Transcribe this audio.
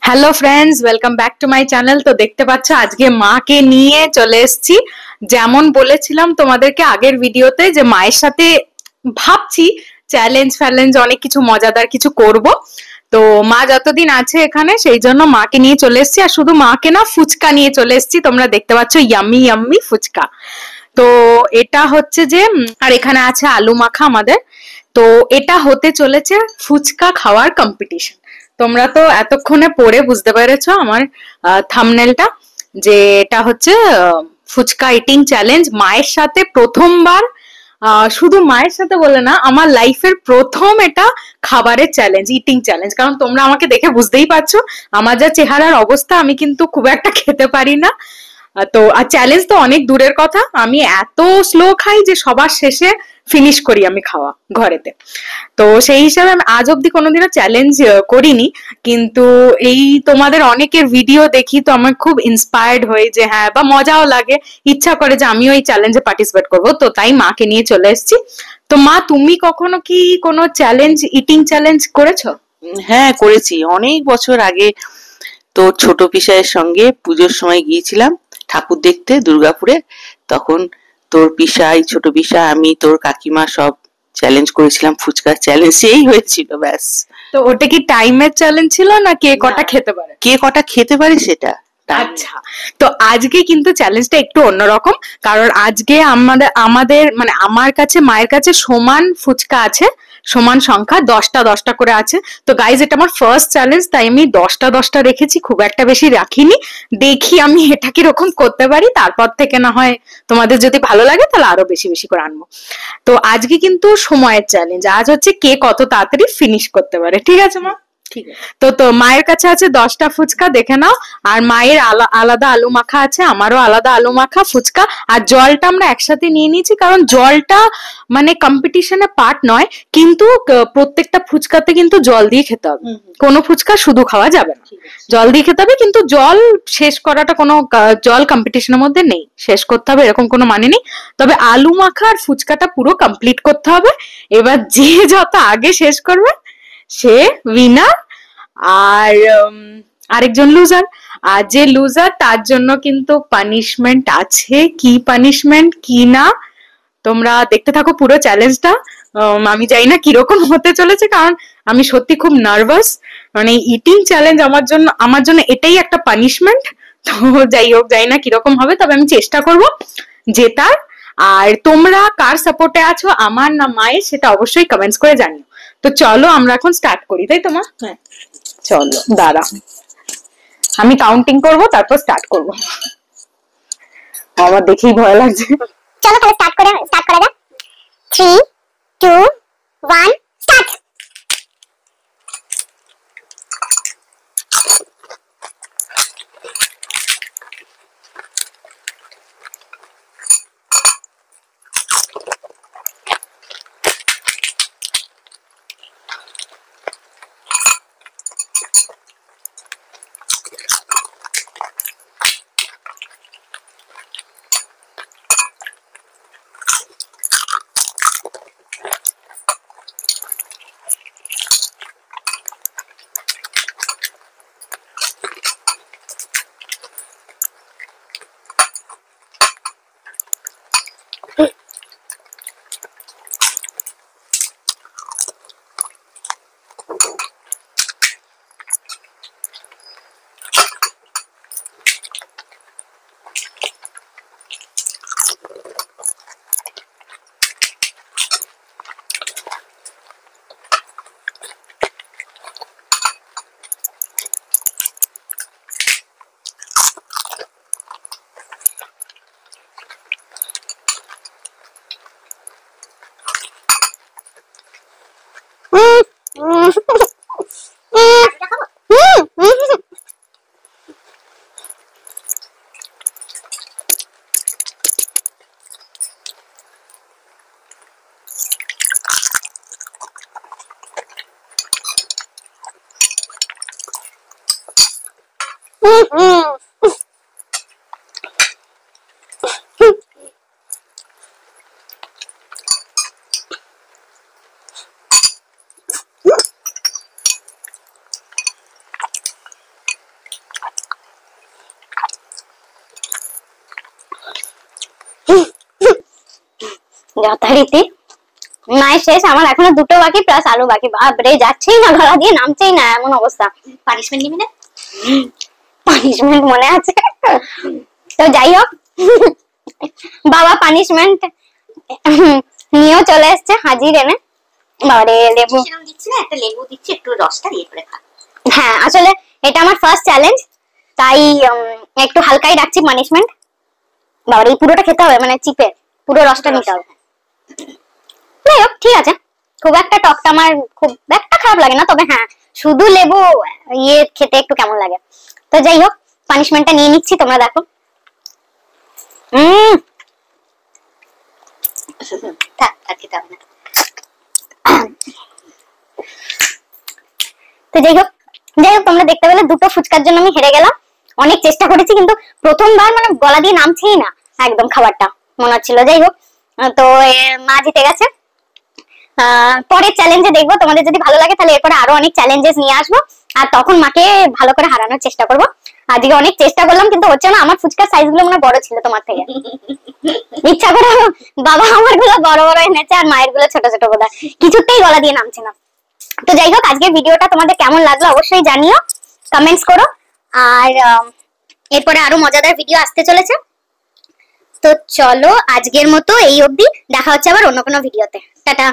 Hello friends, welcome back to my channel. তো দেখতে পাচ্ছ আজকে মাকে নিয়ে চলে এসেছি। যেমন বলেছিলাম তোমাদেরকে আগের ভিডিওতে যে মায়ের সাথে ভাবছি চ্যালেঞ্জ ফ্যালেঞ্জ অনেক কিছু মজাদার কিছু করব। তো মা যতদিন আছে এখানে সেই জন্য মাকে নিয়ে চলে এসেছি, আর শুধু মাকে না, ফুচকা নিয়ে চলে এসেছি। তোমরা দেখতে পাচ্ছ ইয়াম্মি ইয়াম্মি ফুচকা। তো এটা হচ্ছে যে আর এখানে আছে আলু মাখা আমাদের। তো এটা হতে চলেছে ফুচকা খাওয়ার কম্পিটিশন। তোমরা তো এতক্ষণে পড়ে বুঝতে পেরেছো আমার থাম্বনেলটা, যে এটা হচ্ছে ফুচকা ইটিং চ্যালেঞ্জ। মায়ের সাথে প্রথমবার, শুধু মায়ের সাথে বলে না, আমার লাইফের প্রথম এটা খাবারের চ্যালেঞ্জ, ইটিং চ্যালেঞ্জ। কারণ তোমরা আমাকে দেখে বুঝতেই পারছো আমার যা চেহারার অবস্থা, আমি কিন্তু খুব একটা খেতে পারি না। তো আর চ্যালেঞ্জ তো অনেক দূরের কথা, আমি এত স্লো খাই যে সবার শেষে ফিনিশ করি আমি খাওয়া ঘরেতে। তো সেই হিসাবে আমি আজ অব্দি কোনোদিনও চ্যালেঞ্জ করিনি, কিন্তু এই তোমাদের অনেকের ভিডিও দেখি তো আমার খুব ইন্সপায়ার্ড হই যে হ্যাঁ, বা মজাও লাগে, ইচ্ছা করে যে আমিও এই চ্যালেঞ্জে পার্টিসিপেট করবো। তো তাই মাকে নিয়ে চলে এসেছি। তো মা, তুমি কখনো কি কোনো চ্যালেঞ্জ, ইটিং চ্যালেঞ্জ করেছো? হ্যাঁ, করেছি অনেক বছর আগে। তোর ছোট পিসাইয়ের সঙ্গে পুজোর সময় গিয়েছিলাম ঠাকুর দেখতে দুর্গাপুরে। তখন তোর পিসাই, ছোট পিসা, আমি, তোর কাকিমা সব চ্যালেঞ্জ করেছিলাম, ফুচকার চ্যালেঞ্জ। সেই হয়েছিল ব্যাস। তো ওটা কি টাইমের চ্যালেঞ্জ ছিল না কে কটা খেতে পারে? কে কটা খেতে পারে সেটা। আচ্ছা, তো আজকে কিন্তু চ্যালেঞ্জটা একটু অন্যরকম। কারণ আজকে আমাদের আমাদের মানে আমার কাছে, মায়ের কাছে সমান ফুচকা আছে, সমান সংখ্যা, 10টা 10টা করে আছে। তো গাইজ, এটা আমার ফার্স্ট চ্যালেঞ্জ, তাই আমি 10টা 10টা রেখেছি, খুব একটা বেশি রাখিনি। দেখি আমি এটা কিরকম করতে পারি, তারপর থেকে না হয় তোমাদের যদি ভালো লাগে তাহলে আরো বেশি বেশি করে আনবো। তো আজকে কিন্তু সময়ের চ্যালেঞ্জ, আজ হচ্ছে কে কত তাড়াতাড়ি ফিনিশ করতে পারে। ঠিক আছে মা? ঠিক আছে। তো তো মায়ের কাছে আছে 10টা ফুচকা, দেখে নাও। আর মায়ের আলাদা আলু মাখা আছে, আমারও আলাদা আলু মাখা, ফুচকা। আর জলটা আমরা একসাথে নিয়ে নিয়েছি, কারণ জলটা মানে কম্পিটিশনে পার্ট নয়, কিন্তু প্রত্যেকটা ফুচকাতে কিন্তু জল দিয়ে খেতে হবে। কোনো ফুচকা শুধু খাওয়া যাবে না, জল দিয়ে খেতে হবে। কিন্তু জল শেষ করাটা কোনো জল কম্পিটিশনের মধ্যে নেই, শেষ করতে হবে এরকম কোনো মানে নেই। তবে আলু মাখা আর ফুচকাটা পুরো কমপ্লিট করতে হবে। এবার যে যত আগে শেষ করবে সে উইনার, আর আরেকজন লুজার। আর যে লুজার তার জন্য কিন্তু পানিশমেন্ট আছে। কি পানিশমেন্ট কি না, তোমরা দেখতে থাকো পুরো চ্যালেঞ্জটা। আমি জানি না কিরকম হতে চলেছে, কারণ আমি সত্যি খুব নার্ভাস। মানে ইটিং চ্যালেঞ্জ আমার জন্য এটাই একটা পানিশমেন্ট। তো যাই হোক, জানি না কিরকম হবে, তবে আমি চেষ্টা করব জেতার। আর তোমরা কার সাপোর্টে আছো, আমার না মায়ের, সেটা অবশ্যই কমেন্টস করে জানিও। তো চলো আমরা এখন স্টার্ট করি, তাই তো মা? হ্যাঁ, চলো দাঁড়া, আমি কাউন্টিং করব, তারপর স্টার্ট করব। আমার দেখেই ভয় লাগছে। চলো তাহলে স্টার্ট করা যাক। 3 2 1 স্টার্ট। যথারীতি মায়ের শেষ, আমার এখনো দুটো বাকি প্লাস আলু বাকি। বাপরে, যাচ্ছেই না, গলা দিয়ে নামছেই না, এমন অবস্থা। পানিশমেন্ট নিবি না? পানিশমেন্ট মনে আছে? তো যাই হোক, বাবা পানিশমেন্ট নিয়েও চলে এসছে হাজির এনে। বাবারে লেবু দিচ্ছি না, একটা লেবু দিচ্ছি, একটু রসটা ইয়ে করে খা। হ্যাঁ, আসলে এটা আমার ফার্স্ট চ্যালেঞ্জ, তাই একটু হালকাই রাখছি পানিশমেন্ট। বাবারে এই পুরোটা খেতে হবে, মানে চিপে পুরো রসটা নিতে হবে। যাই হোক, ঠিক আছে, খুব একটা টকটা আমার খুব একটা খারাপ লাগে না, তবে হ্যাঁ শুধু লেবু ইয়ে খেতে একটু কেমন লাগে। তো যাই হোক, পানিশমেন্টটা নিয়ে নিচ্ছি, তোমরা দেখো। তো যাই হোক তোমরা দেখতে পেলে দুটো ফুচকার জন্য আমি হেরে গেলাম। অনেক চেষ্টা করেছি কিন্তু প্রথমবার মানে গলা দিয়ে নামছেই না একদম খাবারটা, মনে হচ্ছিল। যাই হোক, তো মা জিতে গেছে। পরের চ্যালেঞ্জে দেখবো, তোমাদের যদি ভালো লাগে তাহলে এরপরে আরো অনেক চ্যালেঞ্জেস নিয়ে আসবো, আর তখন মাকে ভালো করে হারানোর চেষ্টা করবো। আজকে অনেক চেষ্টা করলাম কিন্তু হচ্ছে না। আমার ফুচকার সাইজ গুলো মনে বড় ছিল তোমার থেকে, ইচ্ছা করে বাবা আমার গুলো বড় বড় এনেছে আর মায়ের গুলো ছোট ছোট, বোধহয় কিছুতেই গলা দিয়ে নামছে না। তো যাই হোক, আজকের ভিডিওটা তোমাদের কেমন লাগলো অবশ্যই জানিও, কমেন্টস করো। আর এরপরে আরো মজাদার ভিডিও আসতে চলেছে। তো চলো আজকের মতো এই অবধি, দেখা হচ্ছে আবার অন্য কোনো ভিডিওতে। টাটা।